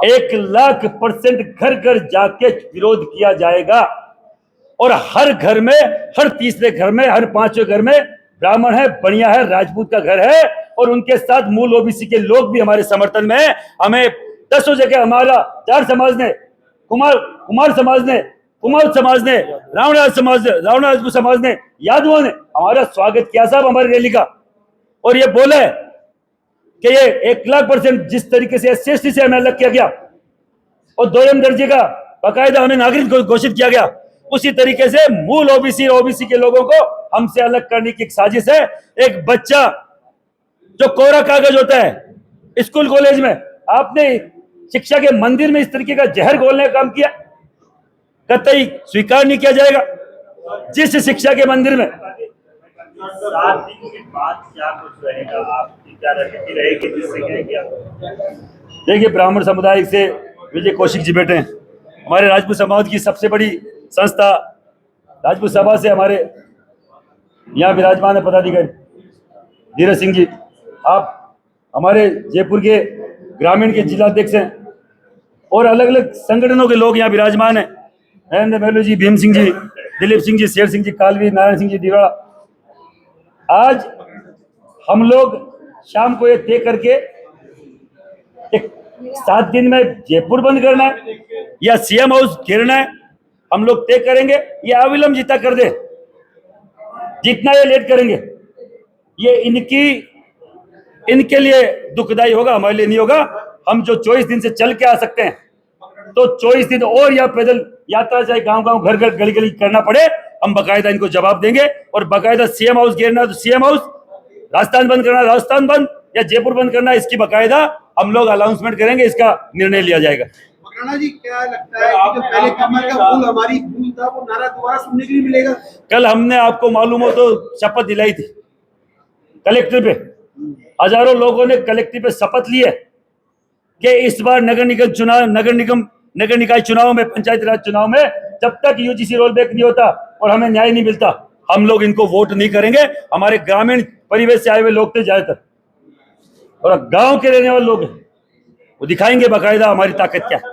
1,00,000% घर घर जाके विरोध किया जाएगा और हर घर में, हर तीसरे घर में, हर पांचवें घर में ब्राह्मण है, बढ़िया है, राजपूत का घर है और उनके साथ मूल ओबीसी के लोग भी हमारे समर्थन में है। हमें 10 जगह हमारा 4 समाज ने, कुमार समाज ने, कुमार समाज ने, रावण राजपूत समाज ने, यादवों ने हमारा स्वागत किया साहब हमारी रैली का। और ये बोले कि ये 1,00,000% जिस तरीके से SC/ST से हमें अलग किया गया और 2 दर्जे का बाकायदा हमें नागरिक घोषित किया गया, उसी तरीके से मूल ओबीसी के लोगों को हमसे अलग करने की एक साजिश है। एक बच्चा जो कोरा कागज होता है स्कूल कॉलेज में, आपने शिक्षा के मंदिर में इस तरीके का जहर घोलने का काम किया, कतई स्वीकार नहीं किया जाएगा। जिस शिक्षा के मंदिर में 7 दिन के बाद क्या कुछ रहेगा, आपकी क्या रणनीति रहेगी जिससे कहेंगे आप? देखिए, ब्राह्मण समुदाय से विजय कौशिक जी बैठे हैं, हमारे राजपूत समाज की सबसे बड़ी संस्था राजपूत सभा से हमारे यहाँ विराजमान है पदाधिकारी धीरज सिंह जी। आप हमारे जयपुर के ग्रामीण के जिलाध्यक्ष हैं और अलग अलग संगठनों के लोग यहाँ विराजमान हैं, नरेंद्र महलू जी, भीम सिंह जी, दिलीप सिंह जी, शेर सिंह जी, कालवी, नारायण सिंह जी दिवाड़ा। आज हम लोग शाम को ये तय करके 7 दिन में जयपुर बंद करना है या सीएम हाउस घेरना है, हम लोग तय करेंगे। ये अविलंब जितना कर दे, जितना ये लेट करेंगे ये इनके लिए दुखदाई होगा, हमारे लिए नहीं होगा। हम जो 24 दिन से चल के आ सकते हैं तो 24 दिन और या पैदल यात्रा चाहे गांव-गांव, घर-घर, गली-गली करना पड़े, हम बकायदा इनको जवाब देंगे। और बकायदा सीएम हाउस घेरना तो सीएम हाउस, राजस्थान बंद करना राजस्थान बंद, या जयपुर बंद करना, इसकी बकायदा हम लोग अनाउंसमेंट करेंगे, इसका निर्णय लिया जाएगा। मकराना जी, क्या लगता है कि जो पहले कमल का फूल हमारी भूल था, वो नारा दोबारा सुनने के लिए मिलेगा? कल हमने, आपको मालूम हो तो, शपथ दिलाई थी कलेक्टर पे, हजारों लोगों ने कलेक्टर पे शपथ ली है कि इस बार नगर निकाय चुनाव में, पंचायत राज चुनाव में, जब तक यूजीसी रोल बैक नहीं होता और हमें न्याय नहीं मिलता, हम लोग इनको वोट नहीं करेंगे। हमारे ग्रामीण परिवेश से आए हुए लोग थे ज्यादातर और गांव के रहने वाले लोग हैं, वो दिखाएंगे बकायदा हमारी ताकत क्या है।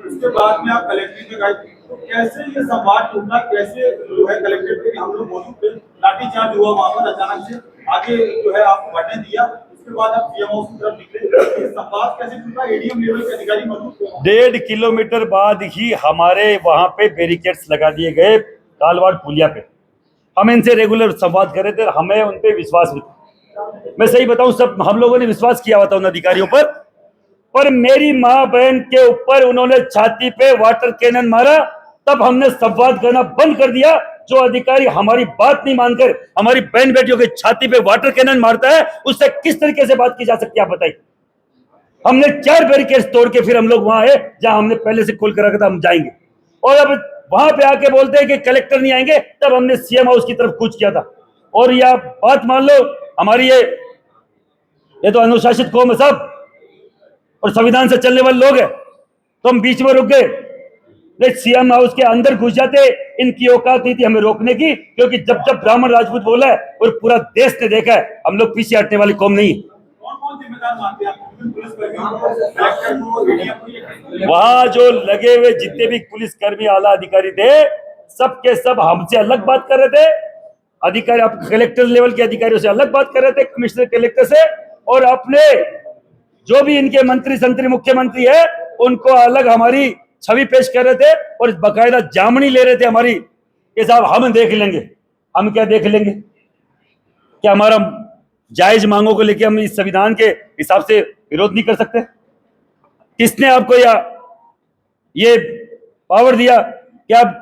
उसके बाद में आप कलेक्ट्रेट में गए, तो कैसे ये संवाद टूटा, कैसे जो है कलेक्ट्रेट में हम लोग मौजूद थे, लाठीचार्ज हुआ वहां पर अचानक से, आगे जो है आपको बढ़ने दिया, उसके बाद आप सीएम हाउस की तरफ निकले, ये संवाद कैसे टूटा? एडीएम लेवल के अधिकारी मौजूद थे। 1.5 किलोमीटर बाद ही हमारे वहां पे बैरिकेड्स लगा दिए गए कालवाड़ पुलिया पे। हम इनसे रेगुलर संवाद कर रहे थे, हमें उन पे विश्वास भी था। मैं सही बताऊं, सब हम लोगों ने विश्वास किया हुआ था उन अधिकारियों पर मेरी माँ बहन के ऊपर उन्होंने छाती पे वाटर कैनन मारा, तब हमने संवाद करना बंद कर दिया। जो अधिकारी हमारी बात नहीं मानकर हमारी बहन बेटियों की छाती पे वाटर कैनन मारता है, उससे किस तरीके से बात की जा सकती है, आप बताइए। हमने 4 बैरिकेड्स तोड़ के फिर हम लोग वहां आए जहां हमने पहले से खोल कर रखा था, हम जाएंगे। और अब वहां पे आके बोलते हैं कि कलेक्टर नहीं आएंगे, तब हमने सीएम हाउस की तरफ कूच किया था। और ये आप बात मान लो, हमारी ये तो अनुशासित कौम है साहब और संविधान से चलने वाले लोग हैं, तो हम बीच में रुक गए, नहीं सीएम हाउस के अंदर घुस जाते। इनकी औकात नहीं थी हमें रोकने की, क्योंकि जब जब ब्राह्मण राजपूत बोला है और पूरा देश ने देखा है, हम लोग पीछे हटने वाली कौम नहीं है। कौन जिम्मेदार मानते हैं आप? पुलिस वहां जो लगे हुए जितने भी पुलिसकर्मी, आला अधिकारी थे, सबके सब हमसे अलग बात कर रहे थे। अधिकारी, आप कलेक्टर लेवल के अधिकारियों से अलग बात कर रहे थे, कमिश्नर कलेक्टर से, और अपने जो भी इनके मंत्री संतरी मुख्यमंत्री है उनको अलग हमारी छवि पेश कर रहे थे और बकायदा जामनी ले रहे थे हमारी, कि साहब हम देख लेंगे। हम क्या देख लेंगे? क्या हमारा जायज मांगों को लेकर हम इस संविधान के हिसाब से विरोध नहीं कर सकते? किसने आपको ये पावर दिया कि आप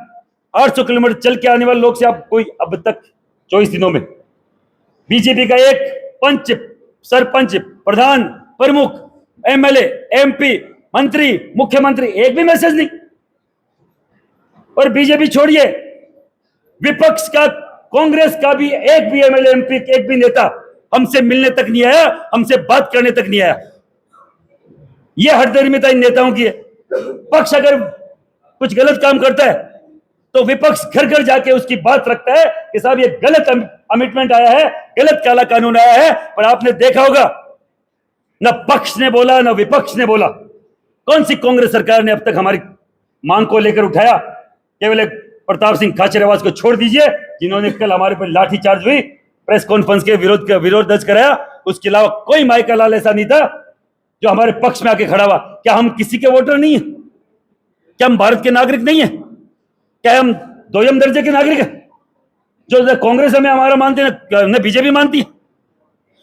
800 किलोमीटर चल के आने वाले लोग से आप कोई अब तक 24 दिनों में बीजेपी का एक पंच, सरपंच, प्रधान, प्रमुख, एमएलए, एमपी, मंत्री, मुख्यमंत्री, एक भी मैसेज नहीं। और बीजेपी छोड़िए, विपक्ष का, कांग्रेस का भी एक भी एमएलए, एमपी, एक भी नेता हमसे मिलने तक नहीं आया, हमसे बात करने तक नहीं आया। यह हठधर्मिता इन नेताओं की है। पक्ष अगर कुछ गलत काम करता है तो विपक्ष घर घर जाके उसकी बात रखता है कि साहब ये गलत अमिटमेंट आया है, गलत काला कानून आया है। पर आपने देखा होगा न पक्ष ने बोला न विपक्ष ने बोला। कौन सी कांग्रेस सरकार ने अब तक हमारी मांग को लेकर उठाया? केवल एक प्रताप सिंह खाचरियावास को छोड़ दीजिए, जिन्होंने कल हमारे पर लाठीचार्ज हुई, प्रेस कॉन्फ्रेंस के विरोध दर्ज कराया। उसके अलावा कोई माइकल लाल ऐसा नहीं था जो हमारे पक्ष में आके खड़ा हुआ। क्या हम किसी के वोटर नहीं है? क्या हम भारत के नागरिक नहीं है? क्या हम दोयम दर्जे के नागरिक है? जो कांग्रेस हमें हमारा मानते हैं न बीजेपी मानती है।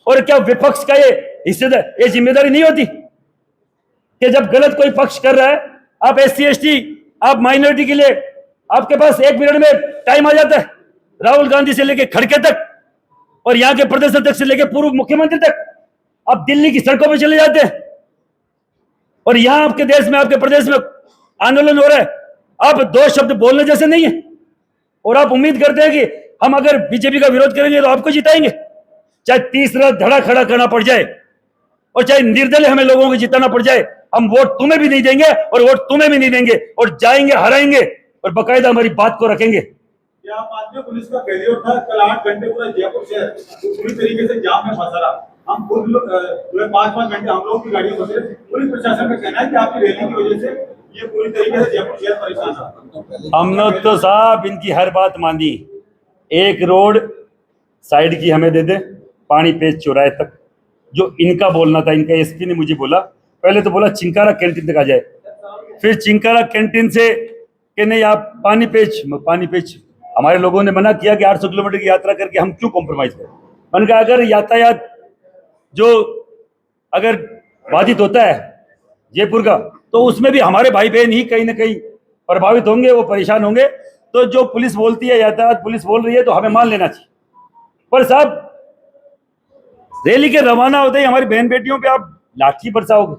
और क्या विपक्ष का ये जिम्मेदारी नहीं होती कि जब गलत कोई पक्ष कर रहा है, आप SC ST आप माइनॉरिटी के लिए आपके पास 1 मिनट में टाइम आ जाता है, राहुल गांधी से लेके खड़गे तक और यहां के प्रदेश अध्यक्ष से लेके पूर्व मुख्यमंत्री तक आप दिल्ली की सड़कों पे चले जाते हैं और यहां आपके देश में आपके प्रदेश में आंदोलन हो रहा है। आप 2 शब्द बोलने जैसे नहीं है और आप उम्मीद करते हैं कि हम अगर बीजेपी का विरोध करेंगे तो आपको जिताएंगे, चाहे तीसरा धड़ा खड़ा करना पड़ जाए और चाहे निर्दलीय हमें लोगों को जिताना पड़ जाए। हम वोट तुम्हें भी नहीं देंगे और वोट तुम्हें भी नहीं देंगे और जाएंगे, हराएंगे और बकायदा हमारी बात को रखेंगे। क्या बाद में पुलिस का फेलियर था? कल 8 घंटे पूरा जयपुर शहर पूरी तरीके से जाम में फंसा रहा। हम खुद 5-5 घंटे हम लोग की गाड़ियां फंसे। पुलिस प्रशासन का कहना है कि आपकी रैली की वजह से ये पूरी तरीके से जयपुर शहर परेशान था। हमने तो साहब इनकी हर बात मानी। एक रोड साइड की हमें दे दे, पानी पेच चौराहे तक, जो इनका बोलना था। इनका SP ने मुझे बोला, पहले तो बोला चिंकारा कैंटीन तक आ जाए, फिर चिंकारा कैंटीन से कि नहीं आप पानी पेच। हमारे लोगों ने मना किया कि 800 किलोमीटर की यात्रा करके हम क्यों कॉम्प्रोमाइज करें। मैंने कहा अगर यातायात जो अगर बाधित होता है जयपुर का, तो उसमें भी हमारे भाई बहन ही कहीं ना कहीं प्रभावित होंगे, वो परेशान होंगे। तो जो पुलिस बोलती है, यातायात पुलिस बोल रही है, तो हमें मान लेना चाहिए। पर साहब रैली के रवाना होते ही हमारी बहन बेटियों पे आप लाठी बरसाओगे,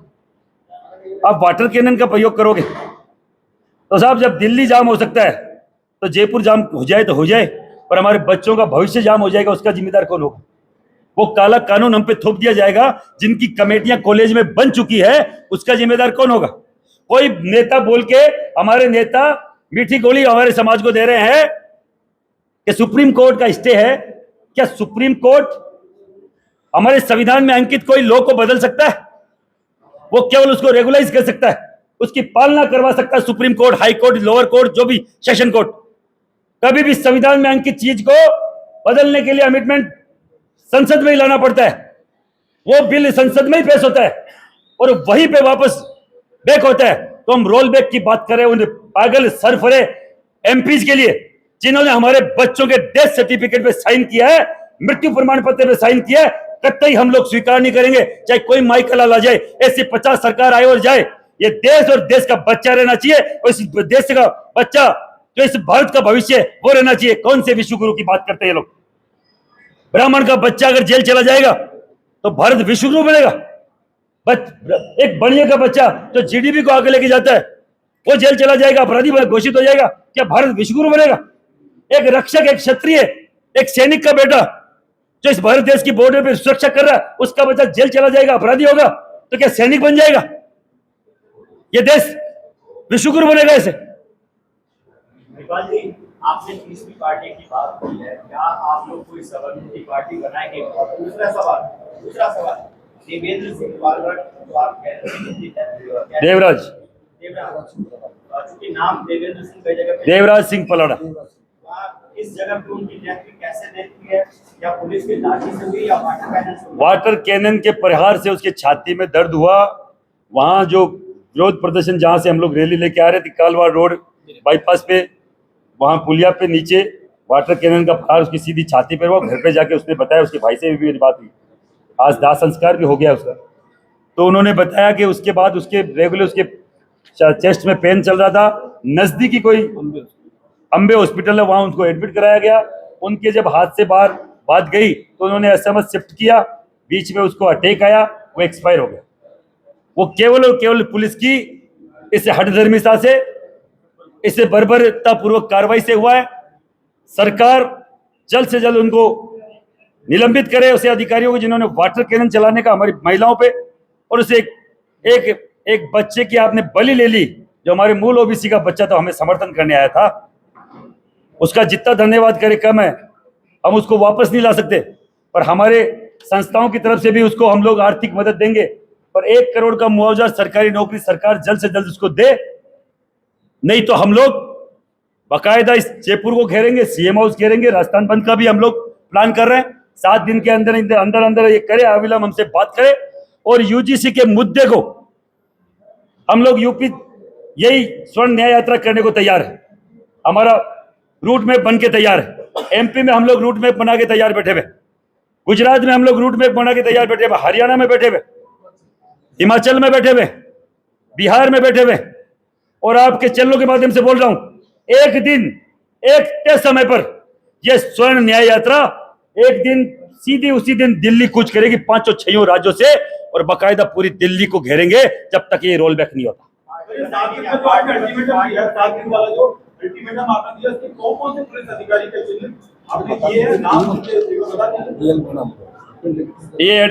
आप वाटर कैनन का प्रयोग करोगे, तो साहब जब दिल्ली जाम हो सकता है तो जयपुर जाम हो जाए तो हो जाए, पर हमारे बच्चों का भविष्य जाम हो जाएगा, उसका जिम्मेदार कौन होगा? वो काला कानून हम पे थोप दिया जाएगा, जिनकी कमेटियां कॉलेज में बन चुकी है, उसका जिम्मेदार कौन होगा? कोई नेता बोल के हमारे नेता मीठी गोली हमारे समाज को दे रहे हैं कि सुप्रीम कोर्ट का स्टे है। क्या सुप्रीम कोर्ट हमारे संविधान में अंकित कोई लॉ को बदल सकता है? वो केवल उसको रेगुलाइज कर सकता है, उसकी पालना करवा सकता है supreme court, high court, lower court, जो भी सेशन कोर्ट। कभी भी संविधान में अंकित चीज को बदलने के लिए अमेंडमेंट संसद में ही लाना पड़ता है। वो बिल संसद में ही पेश होता है और वहीं पे वापस बैक होता है। तो हम रोल बैक की बात करें उन पागल सरफरे MPs के लिए, जिन्होंने हमारे बच्चों के डेथ सर्टिफिकेट पे साइन किया है, मृत्यु प्रमाण पत्र पे साइन किया है, कतई हम लोग स्वीकार नहीं करेंगे। चाहे कोई माइकल लाल आ जाए, ऐसी 50 सरकार आए और जाए, ये देश और देश का बच्चा रहना चाहिए और इस देश का बच्चा जो इस भारत का भविष्य है वो रहना चाहिए। कौन से विश्व गुरु की बात करते हैं ये लोग? ब्राह्मण का बच्चा अगर जेल चला जाएगा तो भारत विश्व गुरु बनेगा? एक बनिया का बच्चा जो GDP को आगे लेके जाता है वो जेल चला जाएगा, अपराधी घोषित हो जाएगा, क्या भारत विश्व गुरु बनेगा? एक रक्षक, एक क्षत्रिय, एक सैनिक का बेटा जो इस भारत देश की बॉर्डर पर सुरक्षा कर रहा है, उसका बच्चा जेल चला जाएगा, अपराधी होगा, तो क्या सैनिक बन जाएगा? ये देश विश्व गुरु बनेगा ऐसे? विपाल जी, आपने तीसरी पार्टी की बात की है, क्या आप लोग कोई सबकी पार्टी बनाएंगे? और दूसरा सवाल देवेंद्र सिंह पालड़ा जो आप कह रहे हैं, देवराज चूंकि नाम देवेंद्र सिंह की जगह देवराज सिंह पलाड़ा, इस जगह पे उनकी डेथ कैसे देखती है? या पुलिस की लाठी से हुई या वाटर कैनन से हुई? वाटर कैनन के प्रहार से उसके छाती में दर्द हुआ। वहां जो विरोध प्रदर्शन जहां से हम लोग रैली लेके आ रहे थे, कालवाड़ रोड बाईपास पे, वहां पुलिया पे नीचे वाटर कैनन का प्रहार उसकी सीधी छाती पर हुआ। घर पे जाके उसने बताया, उसके भाई से भी मेरी बात हुई, आज दाह संस्कार भी हो गया उसका। तो उन्होंने बताया कि उसके बाद उसके रेगुलर उसके चेस्ट में पेन चल रहा था। नजदीकी कोई अंबे हॉस्पिटल है, वहां उनको एडमिट कराया गया। उनके जब हाथ से बाहर बात गई तो उन्होंने SMS शिफ्ट किया, बीच में उसको अटैक आया, वो एक्सपायर हो गया। वो केवल और केवल पुलिस की इस हठधर्मिता से, इसे बर्बरतापूर्वक कार्रवाई से हुआ है। सरकार जल्द से जल्द उनको निलंबित करे, उसे अधिकारियों को जिन्होंने वाटर कैनन चलाने का हमारी महिलाओं पे, और उसे एक बच्चे की आपने बलि ले ली, जो हमारे मूल OBC का बच्चा था, हमें समर्थन करने आया था, उसका जितना धन्यवाद करे कम है। हम उसको वापस नहीं ला सकते, पर हमारे संस्थाओं की तरफ से भी उसको हम लोग आर्थिक मदद देंगे। पर 1 करोड़ का मुआवजा सरकारी नौकरी सरकार जल्द से जल्द उसको दे, नहीं तो हम लोग बाकायदा इस जयपुर को घेरेंगे, सीएम हाउस घेरेंगे, राजस्थान बंद का भी हम लोग प्लान कर रहे हैं। 7 दिन के अंदर ये करे, अविलंब हमसे बात करे और यूजीसी के मुद्दे को हम लोग यूपी यही स्वर्ण न्याय यात्रा करने को तैयार है, हमारा रूट मैप बन के तैयार है। एमपी में हम लोग रूट मैप बना के तैयार बैठे हुए, गुजरात में हम लोग रूट मैप बना के तैयार बैठे हुए, हरियाणा में बैठे हुए, हिमाचल में बैठे हुए, बिहार में बैठे हुए, और आपके चैनलों के माध्यम से बोल रहा हूं, एक दिन एक तय समय पर यह स्वर्ण न्याय यात्रा एक दिन सीधी उसी दिन दिल्ली कूच करेगी 5-6 राज्यों से, और बाकायदा पूरी दिल्ली को घेरेंगे जब तक ये रोल बैक नहीं होता। 7 दिन का जो आपने अल्टीमेटम दिया, 7 दिन वाला जो अल्टीमेटम आपने दिया, उसके कौन से पुलिस अधिकारी के चिन्ह आपने दिए हैं, नाम उनके बता दीजिए। ये